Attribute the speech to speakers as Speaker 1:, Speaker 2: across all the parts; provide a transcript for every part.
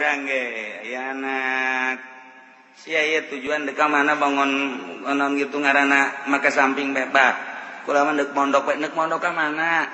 Speaker 1: urang ge aya anak sia ieu tujuan deka mana bangun naon gitu ngaranna maka samping bebas kula mah deuk mondok we neuk mondok ka mana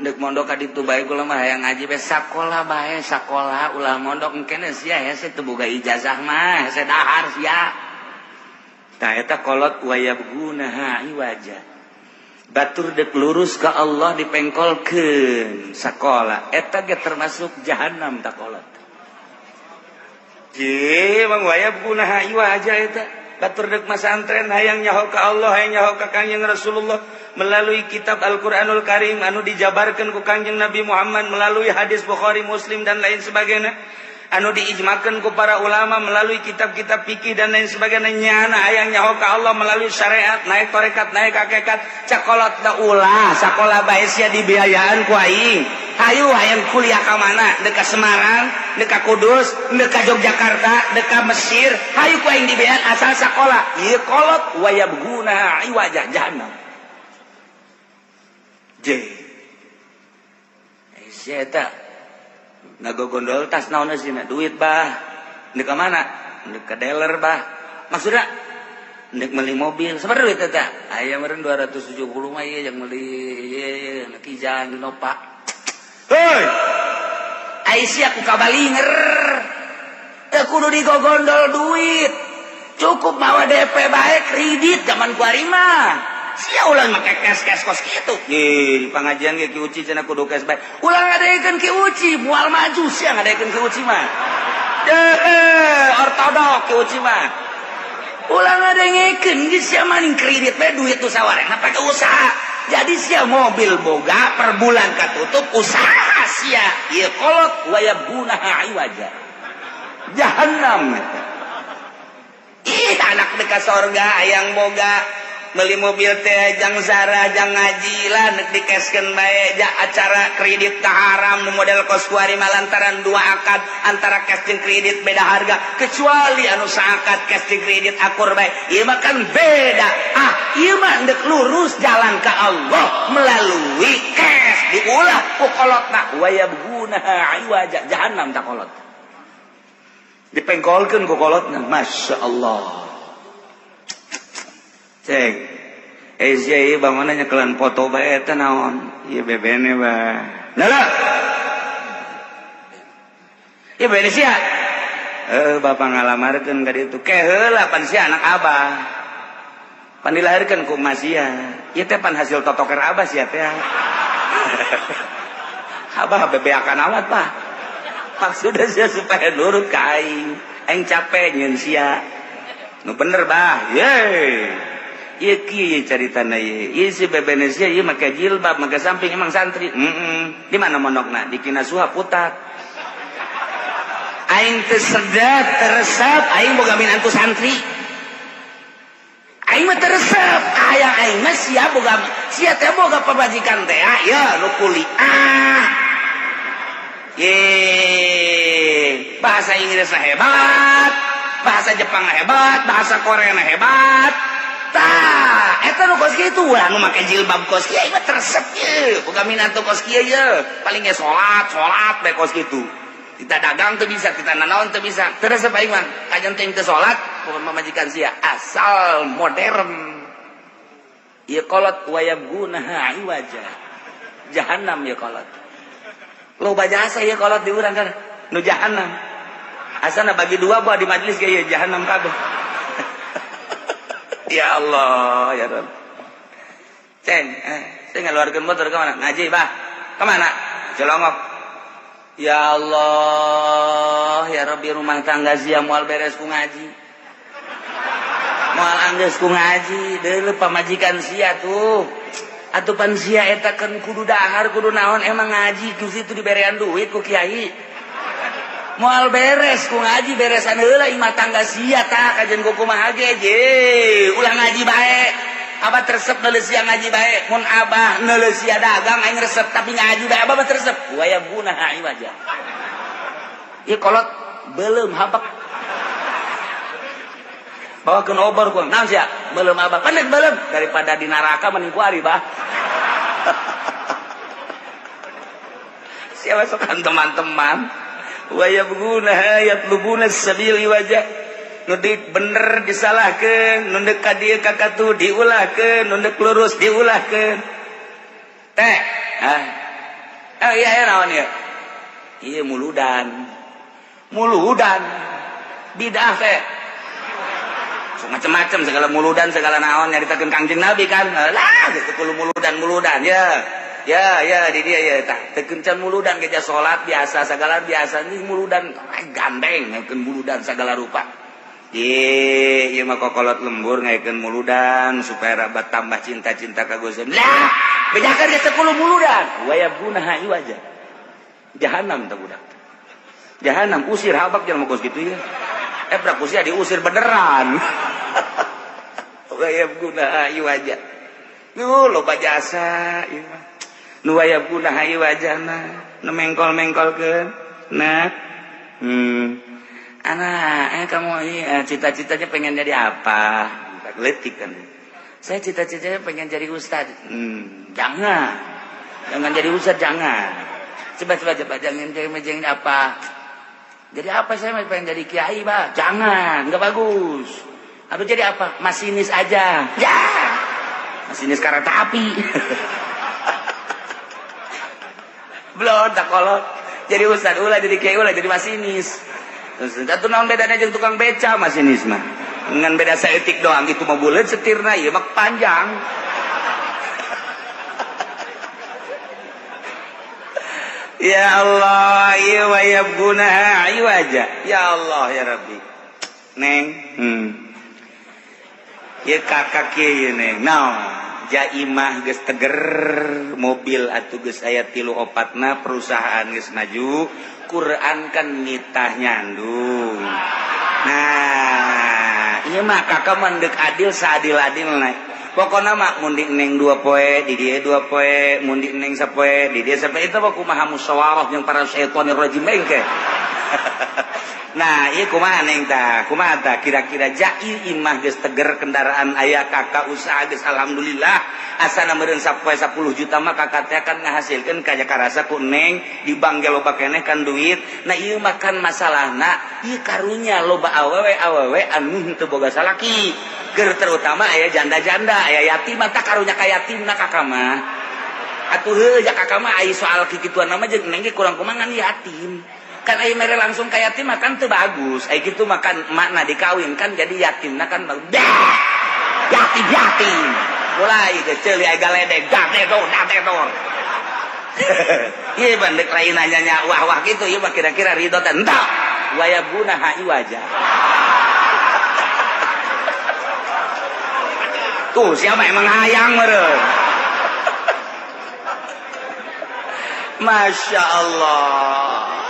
Speaker 1: deuk mondok ka ditu bae kula mah hayang ngaji we sakola bae sakola ulah mondok engkene sia hese teu boga ijazah mah hese dahar sia tah eta kolot wayabgunaha iwaja batur dek lurus ka Allah dipengkolkeun sakola eta ge termasuk jahanam tak kolot je mang wayabgunaha iwaja eta batur dek masantren hayang nyaho ka Allah hayang nyaho ka Kangjeng Rasulullah melalui kitab Al-Qur'anul Karim anu dijabarkeun ku Kangjeng Nabi Muhammad melalui hadis Bukhari Muslim dan lain sebagainya anu diijmakeun ku para ulama melalui kitab-kitab fikih dan lain sebagainya nyana hayang nyaho ka Allah melalui syariat naik tarekat naik hakikat cakolot da ulah sakola bae sia dibiayaan ku aing hayu hayang kuliah ka mana deuk ka Semarang deuk ka Kudus deuk ka Yogyakarta deuk ka Mesir hayu ku aing dibiayaan asal sakola ieu kolot wayabguna iwajah jahannam je sia eta ngagogondol tas naon sih duit bah deuk ka mana deuk ka dealer bah maksudna deuk meuli mobil sabaraha duit eta aya meureun 270 mah ieu yang meuli ieu kijang dinopa heuy Aisyah ku kabalinger teu kudu digogondol duit cukup mawa DP bae kredit zaman ku ari mah sia ulang make cash kos kitu di pangajian ge ki uci cenah kudu cash bae ulang ngadekeun ki uci moal maju sia ngadekeun ki uci mah ortodok ki uci mah ulang ngadekeun ge sia maning kredit bae duit tu sawarena pake usaha jadi sia mobil boga per bulan katutup usaha sia ieu kolot wayabgunaha iwaja jahannam ih anak dekat sorga hayang boga meuli mobil teh jang zara jang ngaji lah neuk dikeskeun bae ja acara kredit teh haram nu model kos kuari malantaran dua akad antara cash jeung kredit beda harga kecuali anu saakad cash jeung kredit akur bae ieu mah kan beda ieu mah deuk lurus jalan ka Allah melalui cash diulah ku kolotna wayabgunaha iwaja jahannam tak kolot dipengkolkeun ku kolotna masyaallah cek sia ieu bangona nyekelan foto bae eta naon ieu bebene bah lala ieu bebene sia bapak ngalamarkeun ka ditu ke heula pan sia anak abah pan dilahirkeun ku emas sia ieu teh pan hasil totoker abah sia teh abah bebeakan awat pak maksudna sia supaya nurut ka aing capek nyeun sia nu bener bah ye ieu kieu caritana ieu si bebene sia ieu make jilbab make samping emang santri di mana mondokna di Kinasuha Putat aing teu sedap teresep aing boga minantu santri aing mah teresep aya aing mah sia boga sia teh boga pabajikan teh ya nu kuliah ye bahasa Inggrisna hebat bahasa Jepang hebat bahasa Korea hebat tah eta nu kos kitu ulah nu make jilbab kos kieu ieu mah teresep ye boga minantu kos kieu ye paling ge salat bae kos kitu kita dagang teu bisa kita nanaon teu bisa teresep aing mah kajenting teu salat pokon mamajikan sia asal modern ieu kolot wayabgunaha iwaja jahannam ieu kolot loba jasa ieu kolot di urang kan nu jahannam asana bagi dua buah di majelis ge ieu jahannam kabeh ya Allah ya Rabb ceng saya ngeluarkan motor ke mana ngaji bah ke mana Cilongok ya Allah ya Rabbi rumah tangga sia moal beres ku ngaji moal anggeus ku ngaji deuleu pamajikan sia tuh atupan sia eta kan kudu dahar kudu naon emang ngaji ku situ diberean duit ku kiai moal beres ku ngaji beresan heula imah tangga sia tah kajen ku kumaha ge je ulah ngaji bae abah teresep neuleuh sia ngaji bae mun abah neuleuh sia dagang aing resep tapi ngaji bae abah mah teresep wayabgunaha iwaja ieu kolot beuleum habak bawakeun obor ku naon sia beuleum abah pendek beuleum daripada di neraka mending ku ari bah sia masukkan teman-teman wa yabghuna yatlubuna as-sabil wajah nu bener disalahkeun nu deuk ka dieu ka katu diulahkeun nu deuk lurus diulahkeun teh iya naon ieu ieu muludan bidah teh macam-macam segala muludan segala naon nyaritakeun Kangjeng Nabi kan lah geus kudu muludan ya di dia ya tah teu kencan muludan geja salat biasa segala biasa ini muludan gandeng ngakeun muludan segala rupa ieu mah kokolot lembur ngakeun muludan supaya rabat tambah cinta-cinta ka Gusti lah bejakeun ge 10 muludan wa yabuna iwaja jahanam teh budak jahanam usir habak jangan mah kitu ya brak usir diusir beneran wa yabuna iwaja loba jasa ieu mah nu wayabuna iwajana nu mengkol-mengkolkeun nah anak kamu cita-citanya pengen jadi apa letik kan saya cita-citanya pengen jadi ustad jangan jadi ustad jangan coba jangan jadi apa jadi apa saya pengen jadi kiai bah jangan nggak bagus aduh jadi apa masinis aja ya masinis kereta api belum tak kolot jadi ustad ulah jadi kiai ulah jadi masinis terus atuh naon bedana jeung tukang beca masinis mah ngan beda saeutik doang itu mah buleut setirna ieu mah panjang ya Allah ieu wa yabguna iwaja ya Allah ya Rabbi neng ieu kakak kieu neng naon jaimah geus teger mobil atuh geus aya 3-4na perusahaan geus maju Quran kan nitah nyandung nah ieu mah kakak mah deuk adil saadil-adilna pokona mah mun di neng 2 poe di dieu 2 poe mun di neng sapoe di dieu sapoe itu mah kumaha musyawarah jeung para syaitonir rajim engke nah ieu kumaha neng tah kumaha tah kira-kira jai imah geus teger kendaraan aya kakak usaha geus alhamdulillah asana meureun sapoe 10 juta mah kakak teh akan ngahasilkeun ka Jakarta ku neng di bank ge loba keneh kan duit nah ieu mah kan masalahna ieu karunya loba awewe anu teu boga salaki keur terutama aya janda-janda aya yatim mah tah karunya ka yatimna kakak mah atuh heuh ja kakak mah ai soal kikituan mah jeung neng ge kurang kumaha ngan yatim kan ayo mere langsung ke yatim makan tuh bagus ayo gitu makan makna dikawin kan jadi yatimna kan bagus yatim mulai kecil ya galedeg dadedor iya bandek lain nanya wah gitu iya kira-kira ridho entah wayabuna iwaja tuh siapa emang hayang meren Masya Allah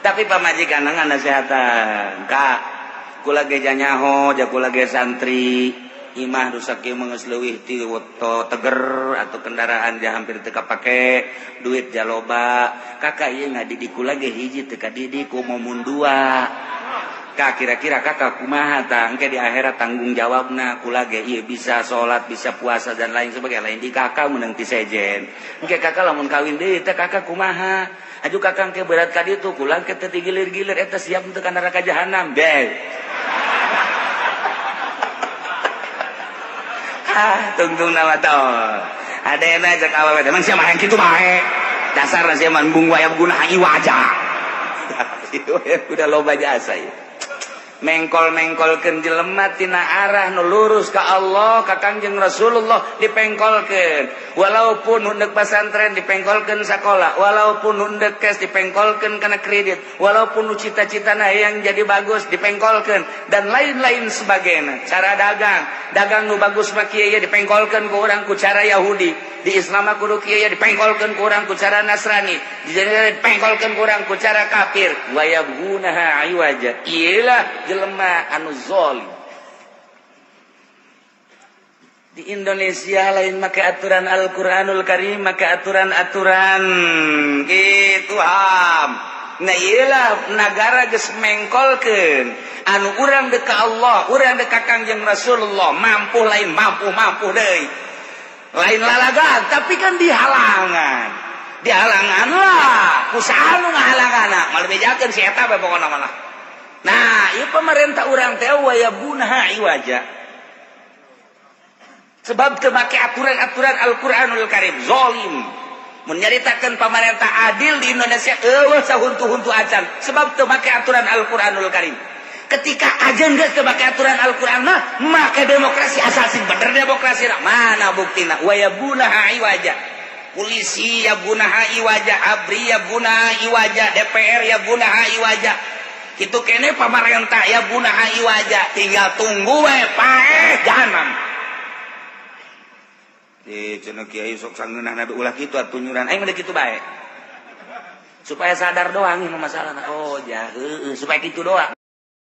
Speaker 1: tapi pamajikan ngan nasehatan kak kula ge janyaho ja kula ge santri imah rusak ieu geus leuwih ti teger atau kendaraan ja hampir teu kapake duit ja loba kakak ieu ngadidik kula ge hiji teu kadidik kumaha dua kak kira-kira kakak kumaha tah engke di akhirat tanggung jawabna kula ge ieu bisa salat bisa puasa dan lain sebagainya lain di kakak meunang ti sejen engke kakak lamun kawin deui teh kakak kumaha aju kakang ke berat ka ditu kulang ke teu gilir-gilir eta siap untuk ka neraka jahanam bel tungtung nama tol adena cek awewe emang sia mah kitu bae dasarna sia mah bung wayab guna iwaja udah loba jasa ya mengkol-mengkolkeun jelema tina arah nu lurus ka Allah ka Kangjeng Rasulullah dipengkolkeun walaupun hundek pesantren dipengkolkeun sakola walaupun hundek kes dipengkolkeun kana kredit walaupun nu cita-citana yang jadi bagus dipengkolkeun dan lain-lain sebagainya cara dagang nu bagus mah kieu ya dipengkolkeun ku urang ku cara Yahudi di Islam kudu kieu ya dipengkolkeun ku urang ku cara Nasrani dipengkolkeun ku urang ku cara kafir wa yabghunaha iwaja iyalah jelema anu zalim di Indonesia lain make aturan Al-Qur'anul Karim make aturan-aturan gitu ham nah iyalah negara geus mengkolkeun anu urang deuk ka Allah urang deuk ka Kangjeng Rasulullah mampu lain mampu deui lain lalagan tapi kan dihalangan dihalangan lah usaha nu ngahalangan malah bejakeun si eta bae pokona mah. Nah ieu pemerintah urang teh wayabunha iwaja sebab teu make aturan-aturan Al-Qur'anul Karim zalim. Mun nyaritakeun pemerintah adil di Indonesia eueuh sahuntu-huntu acan sebab teu make aturan Al-Qur'anul Karim. Ketika ajan geus teu make aturan Al-Qur'an maka demokrasi asal sing bener demokrasi mana buktina wayabunha iwaja. Polisi ya gunaha iwaja, ABRI ya gunaha iwaja, DPR ya gunaha iwaja. Kitu kene pemerintah ya gunaha iwaja, tinggal tunggu we paeh jahanam. Cenah kiai sok sangeunah nabi ulah kitu atuh nyuran aing mah kitu bae. Supaya sadar doang ieu masalahna. Oh ja, supaya kitu doang.